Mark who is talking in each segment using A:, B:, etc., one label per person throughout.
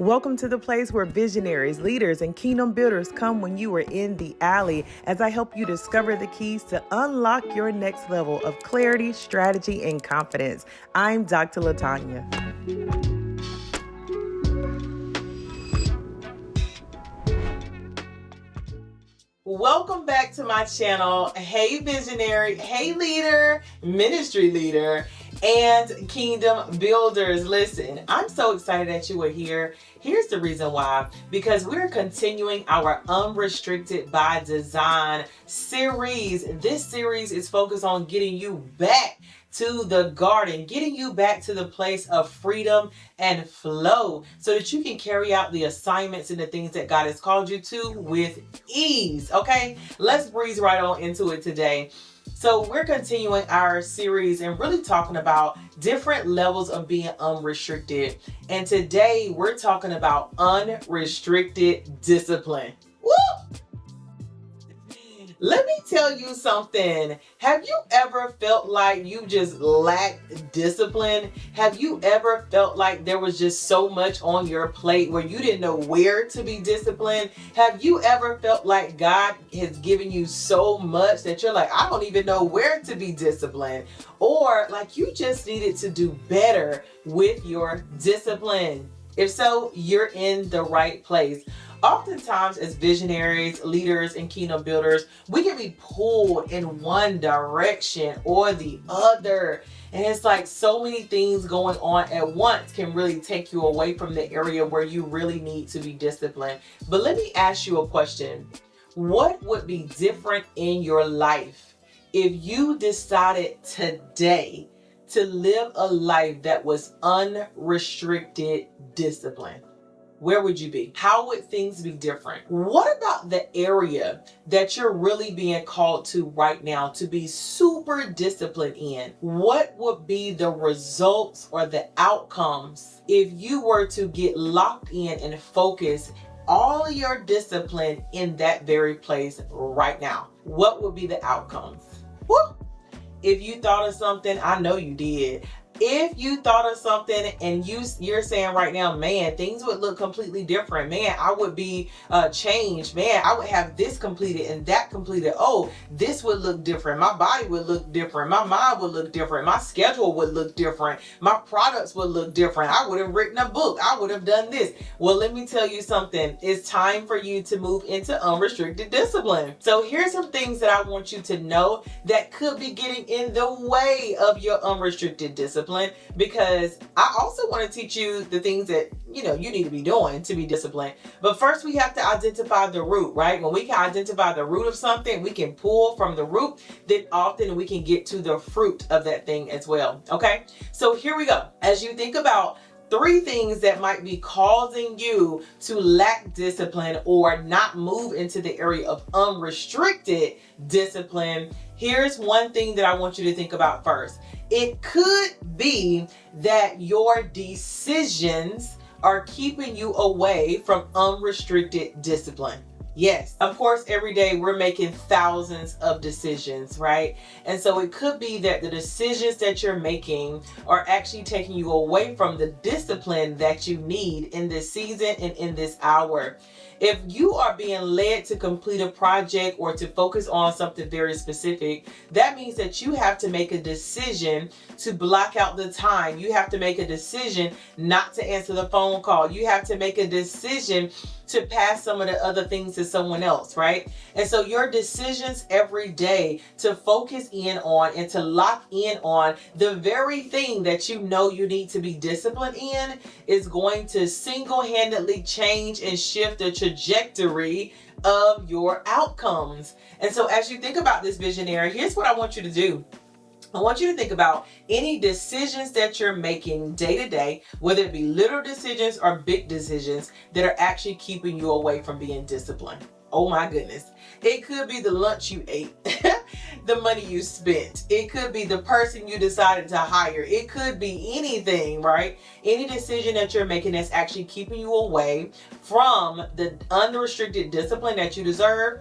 A: Welcome to the place where visionaries, leaders, and kingdom builders come when you are in the alley as I help you discover the keys to unlock your next level of clarity, strategy, and confidence. I'm Dr. Latanya. Welcome back to my channel. Hey visionary, hey leader, ministry leader, and kingdom builders. Listen, I'm so excited that you are here. Here's the reason why. Because we're continuing our Unrestricted by Design series. This series is focused on getting you back to the garden, getting you back to the place of freedom and flow so that you can carry out the assignments and the things that God has called you to with ease. Okay, let's breeze right on into it today. So we're continuing our series and really talking about different levels of being unrestricted. And today we're talking about unrestricted discipline. Woo! Let me tell you something. Have you ever felt like you just lacked discipline? Have you ever felt like there was just so much on your plate where you didn't know where to be disciplined? Have you ever felt like God has given you so much that you're like, I don't even know where to be disciplined? Or like you just needed to do better with your discipline? If so, you're in the right place. Oftentimes as visionaries, leaders, and kingdom builders, we can be pulled in one direction or the other. And it's like so many things going on at once can really take you away from the area where you really need to be disciplined. But let me ask you a question. What would be different in your life if you decided today to live a life that was unrestricted discipline? Where would you be? How would things be different? What about the area that you're really being called to right now to be super disciplined in? What would be the results or the outcomes if you were to get locked in and focus all of your discipline in that very place right now? What would be the outcomes? Woo! If you thought of something, I know you did. If you thought of something and you're saying right now, man, things would look completely different. Man, I would be changed. Man, I would have this completed and that completed. Oh, this would look different. My body would look different. My mind would look different. My schedule would look different. My products would look different. I would have written a book. I would have done this. Well, let me tell you something. It's time for you to move into unrestricted discipline. So here's some things that I want you to know that could be getting in the way of your unrestricted discipline. Because I also want to teach you the things that you need to be doing to be disciplined. But first we have to identify the root, right? When we can identify the root of something, we can pull from the root, then often we can get to the fruit of that thing as well. Okay, so here we go. As you think about 3 things that might be causing you to lack discipline or not move into the area of unrestricted discipline, here's one thing that I want you to think about first. It could be that your decisions are keeping you away from unrestricted discipline. Yes, of course, every day we're making thousands of decisions, right? And so it could be that the decisions that you're making are actually taking you away from the discipline that you need in this season and in this hour. If you are being led to complete a project or to focus on something very specific, that means that you have to make a decision to block out the time. You have to make a decision not to answer the phone call. You have to make a decision to pass some of the other things to someone else, right? And so your decisions every day to focus in on and to lock in on the very thing that you know you need to be disciplined in is going to single-handedly change and shift the trajectory of your outcomes. And so as you think about this, visionary, here's what I want you to do. I want you to think about any decisions that you're making day to day, whether it be little decisions or big decisions that are actually keeping you away from being disciplined. Oh my goodness. It could be the lunch you ate, the money you spent. It could be the person you decided to hire. It could be anything, right? Any decision that you're making that's actually keeping you away from the unrestricted discipline that you deserve.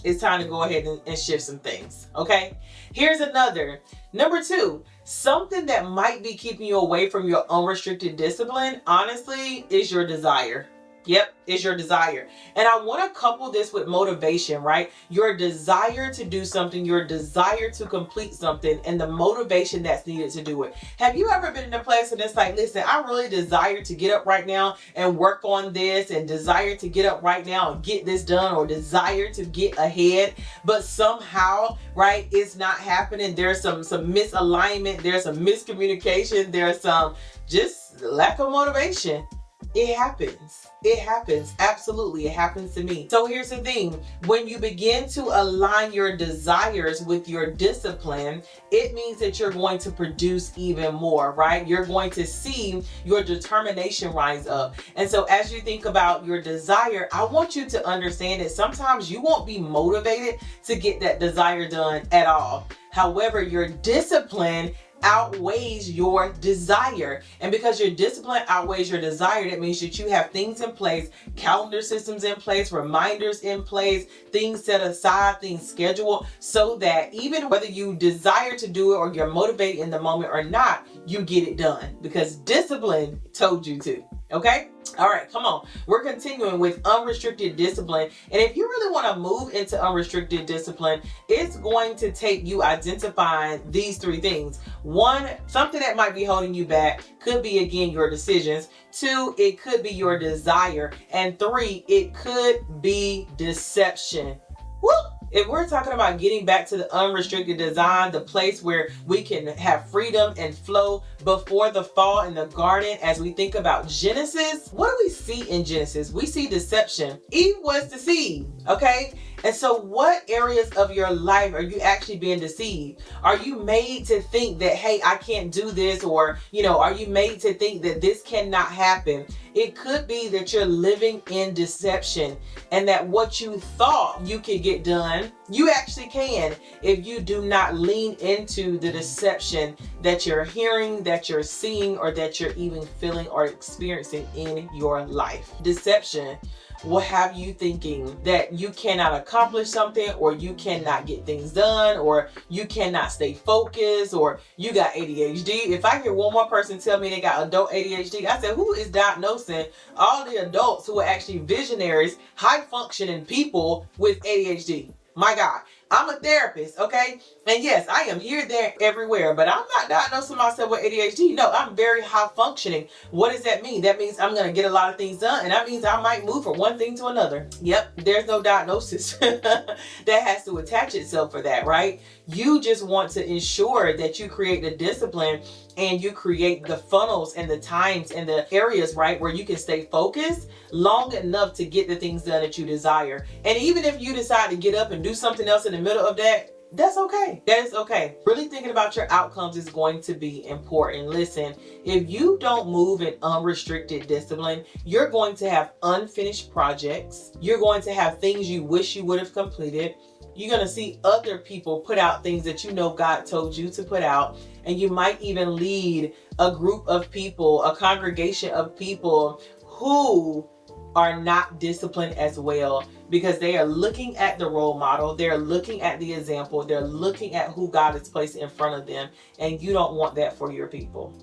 A: It's time to go ahead and shift some things. Okay. Here's another. Number 2, Something that might be keeping you away from your unrestricted discipline, honestly, is your desire. Yep, is your desire. And I want to couple this with motivation, right? Your desire to do something, your desire to complete something, and the motivation that's needed to do it. Have you ever been in a place and it's like, listen, I really desire to get up right now and work on this, and desire to get up right now and get this done, or desire to get ahead, but somehow, right, it's not happening. There's some misalignment, there's some miscommunication, there's some just lack of motivation. It happens. It happens. Absolutely. It happens to me. So here's the thing. When you begin to align your desires with your discipline, it means that you're going to produce even more, right? You're going to see your determination rise up. And so as you think about your desire, I want you to understand that sometimes you won't be motivated to get that desire done at all. However, your discipline outweighs your desire. And because your discipline outweighs your desire, that means that you have things in place, calendar systems in place, reminders in place, things set aside, things scheduled, so that even whether you desire to do it or you're motivated in the moment or not, you get it done because discipline told you to. Okay? All right, come on. We're continuing with unrestricted discipline. And if you really want to move into unrestricted discipline, it's going to take you identifying these three things. One, something that might be holding you back could be, again, your decisions. Two, it could be your desire. And three, it could be deception. Woo! If we're talking about getting back to the unrestricted design, the place where we can have freedom and flow before the fall in the garden, as we think about Genesis, what do we see in Genesis? We see deception. Eve was deceived, okay? And so what areas of your life are you actually being deceived? Are you made to think that, hey, I can't do this? Or, are you made to think that this cannot happen? It could be that you're living in deception and that what you thought you could get done, you actually can if you do not lean into the deception that you're hearing, that you're seeing, or that you're even feeling or experiencing in your life. Deception will have you thinking that you cannot accomplish something, or you cannot get things done, or you cannot stay focused, or you got ADHD. If I hear one more person tell me they got adult ADHD, I said, who is diagnosing all the adults who are actually visionaries, high functioning people with ADHD? My God, I'm a therapist, okay? And yes, I am here, there, everywhere, but I'm not diagnosing myself with ADHD. No, I'm very high functioning. What does that mean? That means I'm going to get a lot of things done, and that means I might move from one thing to another. Yep, there's no diagnosis that has to attach itself for that, right? You just want to ensure that you create the discipline and you create the funnels and the times and the areas, right, where you can stay focused long enough to get the things done that you desire. And even if you decide to get up and do something else in the middle of that, that's okay. That is okay. Really thinking about your outcomes is going to be important. Listen, if you don't move in unrestricted discipline, you're going to have unfinished projects. You're going to have things you wish you would have completed. You're going to see other people put out things that God told you to put out. And you might even lead a group of people, a congregation of people who are not disciplined as well, because they are looking at the role model, they're looking at the example, they're looking at who God has placed in front of them, and you don't want that for your people.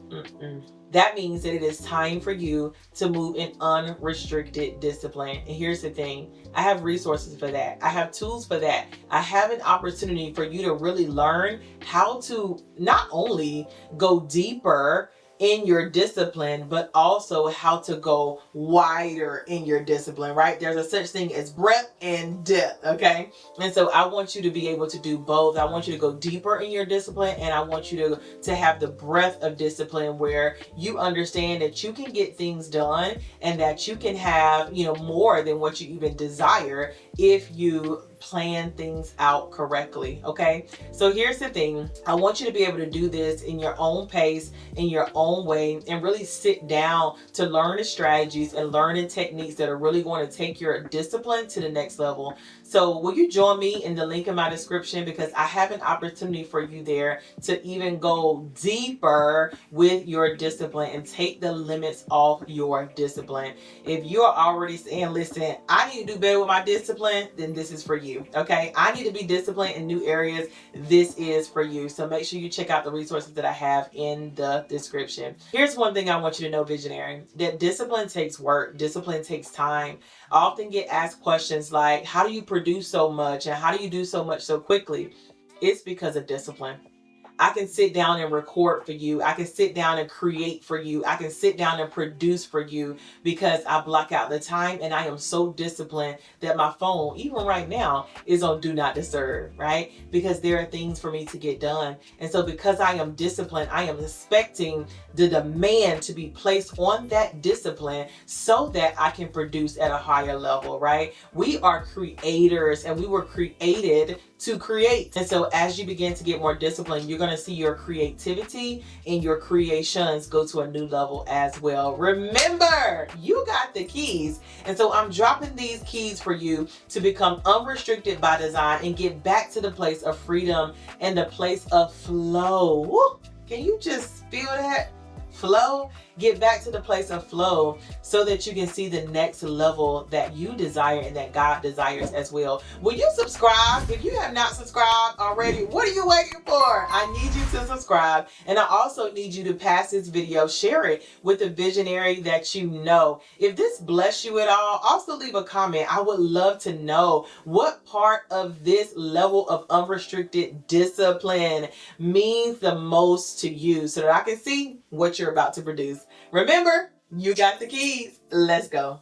A: That means that it is time for you to move in unrestricted discipline. And here's the thing, I have resources for that. I have tools for that. I have an opportunity for you to really learn how to not only go deeper in your discipline, but also how to go wider in your discipline, right? There's a such thing as breadth and depth, okay? And so I want you to be able to do both. I want you to go deeper in your discipline, and I want you to have the breadth of discipline where you understand that you can get things done and that you can have, more than what you even desire if you plan things out correctly, okay? So here's the thing. I want you to be able to do this in your own pace, in your own way, and really sit down to learn the strategies and learn the techniques that are really going to take your discipline to the next level. So will you join me in the link in my description, because I have an opportunity for you there to even go deeper with your discipline and take the limits off your discipline. If you're already saying, listen, I need to do better with my discipline, then this is for you. you. Okay, I need to be disciplined in new areas. This is for you. So make sure you check out the resources that I have in the description. Here's one thing I want you to know, visionary, that discipline takes work. Discipline takes time. I often get asked questions like, how do you produce so much and how do you do so much so quickly? It's because of discipline. I can sit down and record for you. I can sit down and create for you. I can sit down and produce for you because I block out the time and I am so disciplined that my phone, even right now, is on do not disturb, right? Because there are things for me to get done. And so because I am disciplined, I am expecting the demand to be placed on that discipline so that I can produce at a higher level, right? We are creators and we were created to create. And so as you begin to get more disciplined, you're going to see your creativity and your creations go to a new level as well. Remember, you got the keys. And so I'm dropping these keys for you to become unrestricted by design and get back to the place of freedom and the place of flow. Woo! Can you just feel that? Flow. Get back to the place of flow so that you can see the next level that you desire and that God desires as well. Will you subscribe? If you have not subscribed already, what are you waiting for? I need you to subscribe, and I also need you to pass this video, share it with a visionary that you know. If this bless you at all, also leave a comment. I would love to know what part of this level of unrestricted discipline means the most to you so that I can see what you're about to produce. Remember, you got the keys. Let's go.